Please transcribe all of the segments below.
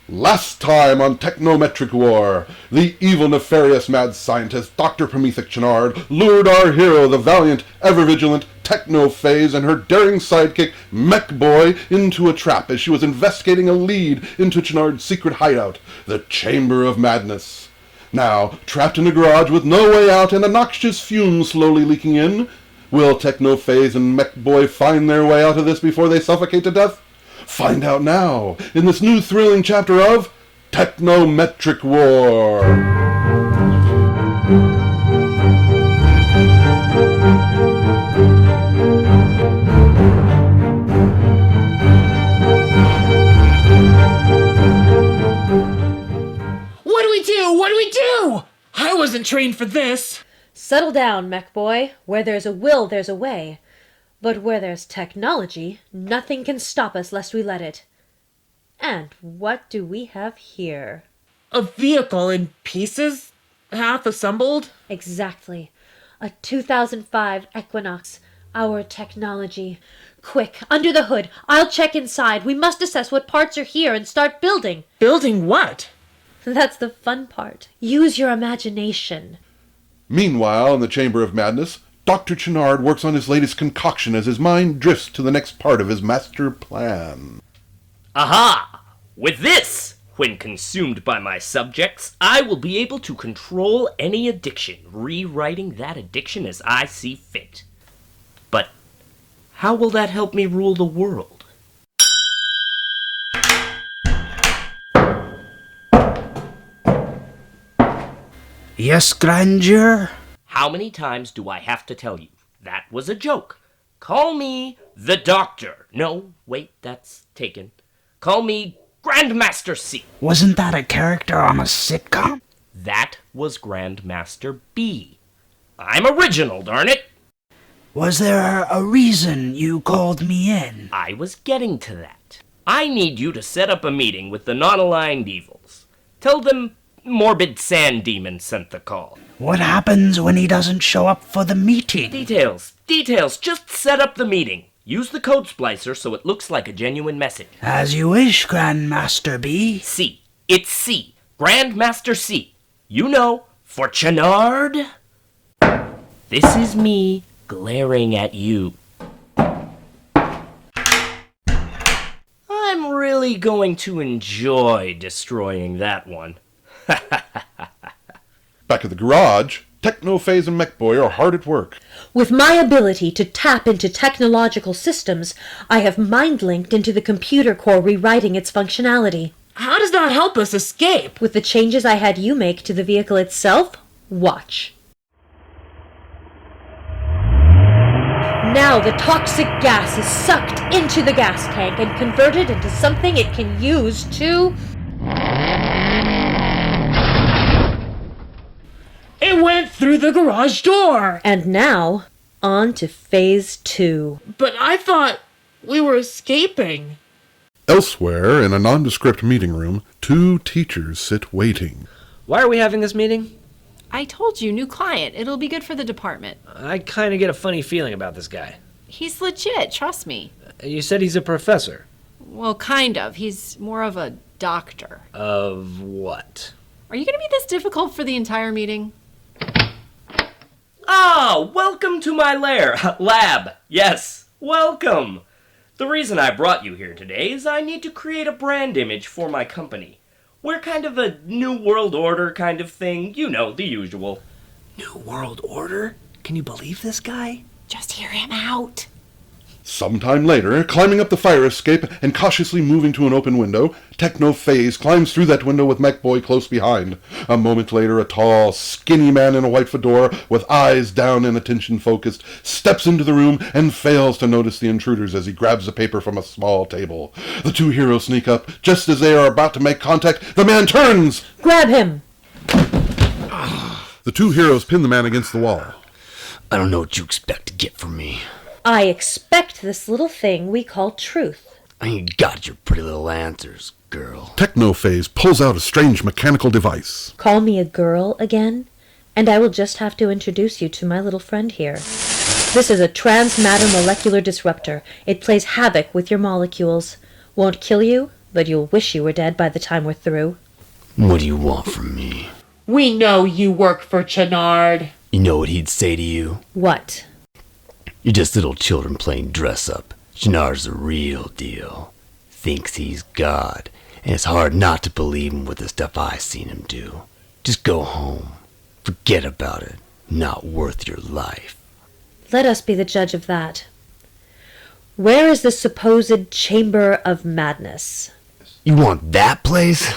Last time on Techno-Metric War, the evil, nefarious mad scientist Dr Promethic Chanard lured our hero, the valiant, ever-vigilant Techno-Phase, and her daring sidekick Mech Boy into a trap as she was investigating a lead into Chanard's secret hideout, the Chamber of Madness. Now, trapped in a garage with no way out and a noxious fume slowly leaking in, will Techno-Phase and Mech Boy find their way out of this before they suffocate to death? Find out now in this new thrilling chapter of Techno-Metric War. What do we do? What do we do? I wasn't trained for this. Settle down, Mech Boy. Where there's a will, there's a way. But where there's technology, nothing can stop us lest we let it. And what do we have here? A vehicle in pieces? Half assembled? Exactly. A 2005 Equinox. Our technology. Quick, under the hood. I'll check inside. We must assess what parts are here and start building. Building what? That's the fun part. Use your imagination. Meanwhile, in the Chamber of Madness, Dr. Chanard works on his latest concoction as his mind drifts to the next part of his master plan. Aha! With this, when consumed by my subjects, I will be able to control any addiction, rewriting that addiction as I see fit. But how will that help me rule the world? Yes, Grandeur? How many times do I have to tell you? That was a joke. Call me the Doctor. No, wait, that's taken. Call me Grandmaster C. Wasn't that a character on a sitcom? That was Grandmaster B. I'm original, darn it! Was there a reason you called me in? I was getting to that. I need you to set up a meeting with the non-aligned evils. Tell them Morbid Sand Demon sent the call. What happens when he doesn't show up for the meeting? Details. Just set up the meeting. Use the code splicer so it looks like a genuine message. As you wish, Grandmaster B. C. It's C. Grandmaster C. You know, for Chanard. This is me glaring at you. I'm really going to enjoy destroying that one. Back at the garage, Techno-Phase and Mech Boy are hard at work. With my ability to tap into technological systems, I have mind-linked into the computer core, rewriting its functionality. How does that help us escape? With the changes I had you make to the vehicle itself, watch. Now the toxic gas is sucked into the gas tank and converted into something it can use to... It went through the garage door. And now, on to Phase 2. But I thought we were escaping. Elsewhere, in a nondescript meeting room, two teachers sit waiting. Why are we having this meeting? I told you, new client. It'll be good for the department. I kind of get a funny feeling about this guy. He's legit, trust me. You said he's a professor. Well, kind of. He's more of a doctor. Of what? Are you going to be this difficult for the entire meeting? Ah, welcome to my lab. Yes, welcome. The reason I brought you here today is I need to create a brand image for my company. We're kind of a New World Order kind of thing. You know, the usual. New World Order? Can you believe this guy? Just hear him out. Sometime later, climbing up the fire escape and cautiously moving to an open window, Techno-Phase climbs through that window with Mech Boy close behind. A moment later, a tall, skinny man in a white fedora, with eyes down and attention focused, steps into the room and fails to notice the intruders as he grabs a paper from a small table. The two heroes sneak up. Just as they are about to make contact, the man turns! Grab him! The two heroes pin the man against the wall. I don't know what you expect to get from me. I expect this little thing we call truth. I ain't got your pretty little answers, girl. Techno-Phase pulls out a strange mechanical device. Call me a girl again, and I will just have to introduce you to my little friend here. This is a transmatter molecular disruptor. It plays havoc with your molecules. Won't kill you, but you'll wish you were dead by the time we're through. What do you want from me? We know you work for Chanard. You know what he'd say to you? What? You're just little children playing dress-up. Chanard's the real deal. Thinks he's God, and it's hard not to believe him with the stuff I've seen him do. Just go home. Forget about it. Not worth your life. Let us be the judge of that. Where is the supposed Chamber of Madness? You want that place?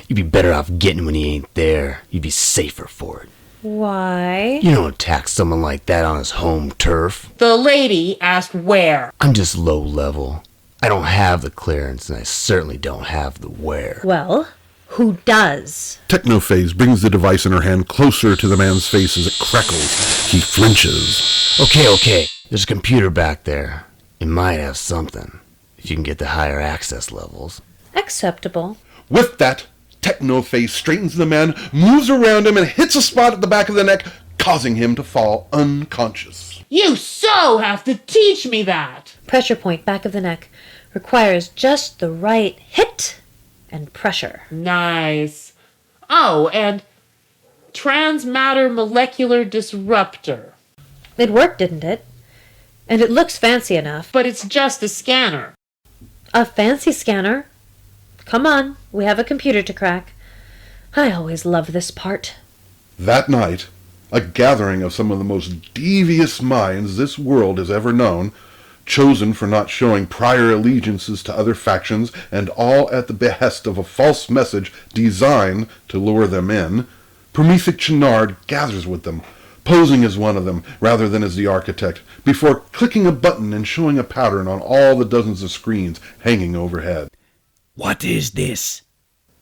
You'd be better off getting when he ain't there. You'd be safer for it. Why? You don't attack someone like that on his home turf. The lady asked where. I'm just low level. I don't have the clearance, and I certainly don't have the where. Well, who does? Technophase brings the device in her hand closer to the man's face as it crackles. He flinches. Okay. There's a computer back there. It might have something, if you can get the higher access levels. Acceptable. With that, Technophase straightens the man, moves around him, and hits a spot at the back of the neck, causing him to fall unconscious. You so have to teach me that. Pressure point back of the neck requires just the right hit and pressure. Nice. Oh, and transmatter molecular disruptor. It worked, didn't it? And it looks fancy enough. But it's just a scanner. A fancy scanner? Come on, we have a computer to crack. I always love this part. That night, a gathering of some of the most devious minds this world has ever known, chosen for not showing prior allegiances to other factions, and all at the behest of a false message designed to lure them in, Promethic Chanard gathers with them, posing as one of them rather than as the architect, before clicking a button and showing a pattern on all the dozens of screens hanging overhead. What is this?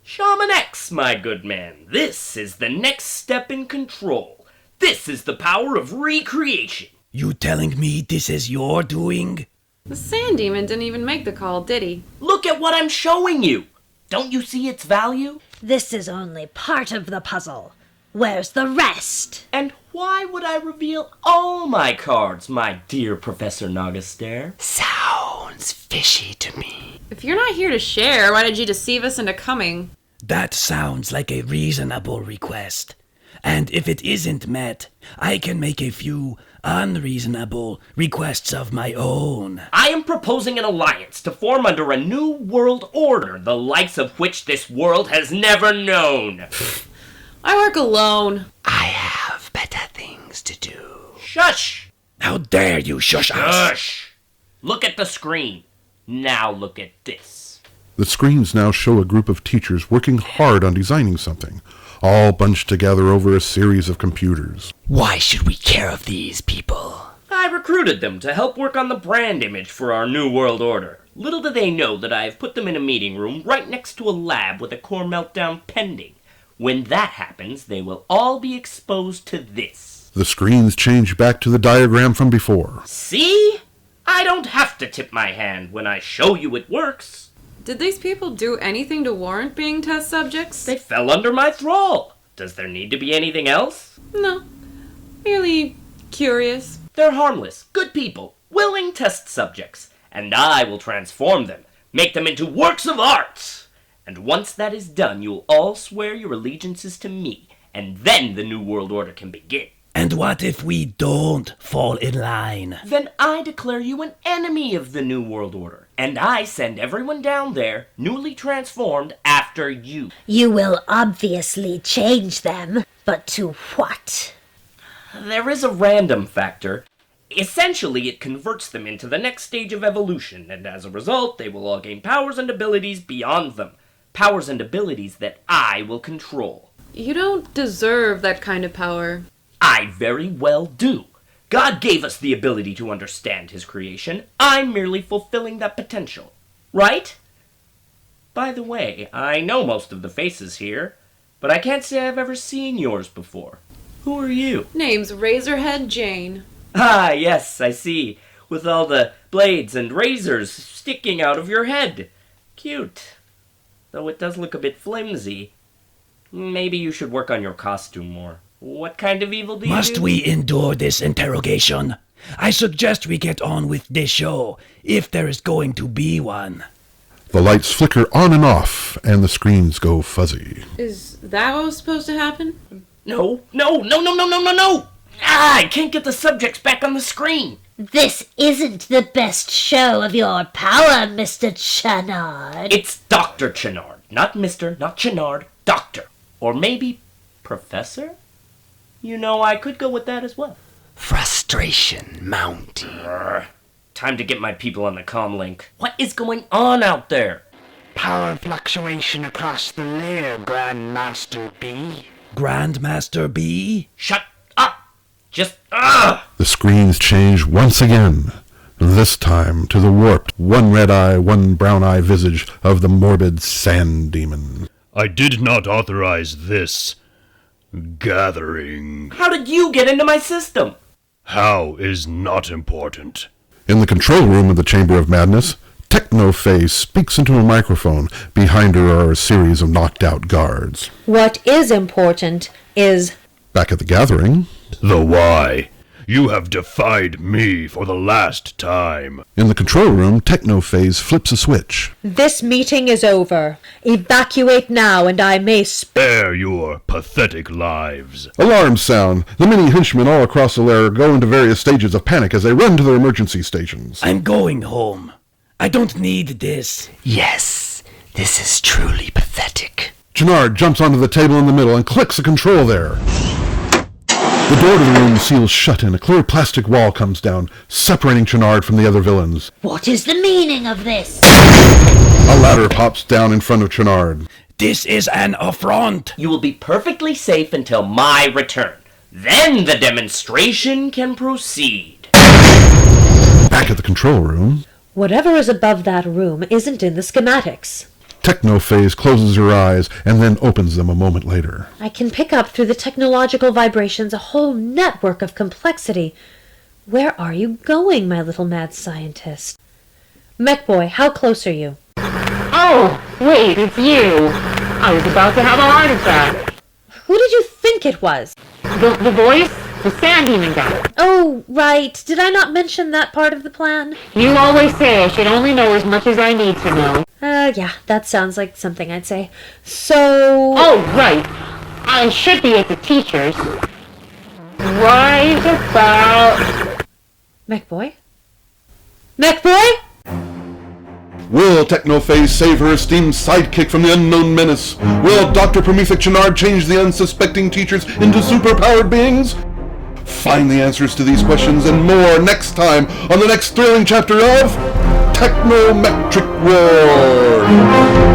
Shaman X, my good man, this is the next step in control. This is the power of recreation. You telling me this is your doing? The Sand Demon didn't even make the call, did he? Look at what I'm showing you. Don't you see its value? This is only part of the puzzle. Where's the rest? And why would I reveal all my cards, my dear Professor Nagastair? Sounds fishy to me. If you're not here to share, why did you deceive us into coming? That sounds like a reasonable request. And if it isn't met, I can make a few unreasonable requests of my own. I am proposing an alliance to form under a new world order, the likes of which this world has never known. I work alone. I have better things to do. Shush! How dare you shush us? Shush! Look at the screen. Now look at this. The screens now show a group of teachers working hard on designing something, all bunched together over a series of computers. Why should we care of these people? I recruited them to help work on the brand image for our new world order. Little do they know that I have put them in a meeting room right next to a lab with a core meltdown pending. When that happens, they will all be exposed to this. The screens change back to the diagram from before. See? I don't have to tip my hand when I show you it works. Did these people do anything to warrant being test subjects? They fell under my thrall. Does there need to be anything else? No. Merely curious. They're harmless, good people, willing test subjects, and I will transform them, make them into works of art. And once that is done, you'll all swear your allegiances to me, and then the New World Order can begin. And what if we don't fall in line? Then I declare you an enemy of the New World Order, and I send everyone down there, newly transformed, after you. You will obviously change them, but to what? There is a random factor. Essentially, it converts them into the next stage of evolution, and as a result, they will all gain powers and abilities beyond them. Powers and abilities that I will control. You don't deserve that kind of power. I very well do. God gave us the ability to understand his creation. I'm merely fulfilling that potential. Right? By the way, I know most of the faces here, but I can't say I've ever seen yours before. Who are you? Name's Razorhead Jane. Ah, yes, I see. With all the blades and razors sticking out of your head. Cute. Though it does look a bit flimsy. Maybe you should work on your costume more. What kind of evil do you do? Must we endure this interrogation? I suggest we get on with this show, if there is going to be one. The lights flicker on and off, and the screens go fuzzy. Is that what was supposed to happen? No! I can't get the subjects back on the screen. This isn't the best show of your power, Mr. Chanard. It's Dr. Chanard. Not Mr., not Chanard. Doctor. Or maybe Professor? You know, I could go with that as well. Frustration mounting. Time to get my people on the comm link. What is going on out there? Power fluctuation across the layer, Grandmaster B. Grandmaster B? Shut up! Just, The screens change once again, this time to the warped, one red eye, one brown eye visage of the morbid sand demon. I did not authorize this gathering. How did you get into my system? How is not important. In the control room of the Chamber of Madness, Techno-Face speaks into a microphone. Behind her are a series of knocked-out guards. What is important is... Back at the gathering... The why. You have defied me for the last time. In the control room, Techno-Phase flips a switch. This meeting is over. Evacuate now, and I may spare your pathetic lives. Alarms sound. The many henchmen all across the lair go into various stages of panic as they run to their emergency stations. I'm going home. I don't need this. Yes, this is truly pathetic. Chanard jumps onto the table in the middle and clicks a control there. The door to the room seals shut and a clear plastic wall comes down, separating Chanard from the other villains. What is the meaning of this? A ladder pops down in front of Chanard. This is an affront. You will be perfectly safe until my return. Then the demonstration can proceed. Back at the control room... Whatever is above that room isn't in the schematics. Techno-Phase closes her eyes and then opens them a moment later. I can pick up through the technological vibrations a whole network of complexity. Where are you going, my little mad scientist? Mech Boy, how close are you? Oh, wait, it's you. I was about to have a heart attack. Who did you think it was? The voice? The sand demon guy. Oh, right. Did I not mention that part of the plan? You always say I should only know as much as I need to know. Yeah, that sounds like something I'd say. So... Oh, right. I should be at the teacher's. Right about... Mech Boy? Mech Boy? Will Techno-Phase save her esteemed sidekick from the unknown menace? Will Dr. Promethic Chanard change the unsuspecting teachers into superpowered beings? Find the answers to these questions and more next time on the next thrilling chapter of Techno-Metric War.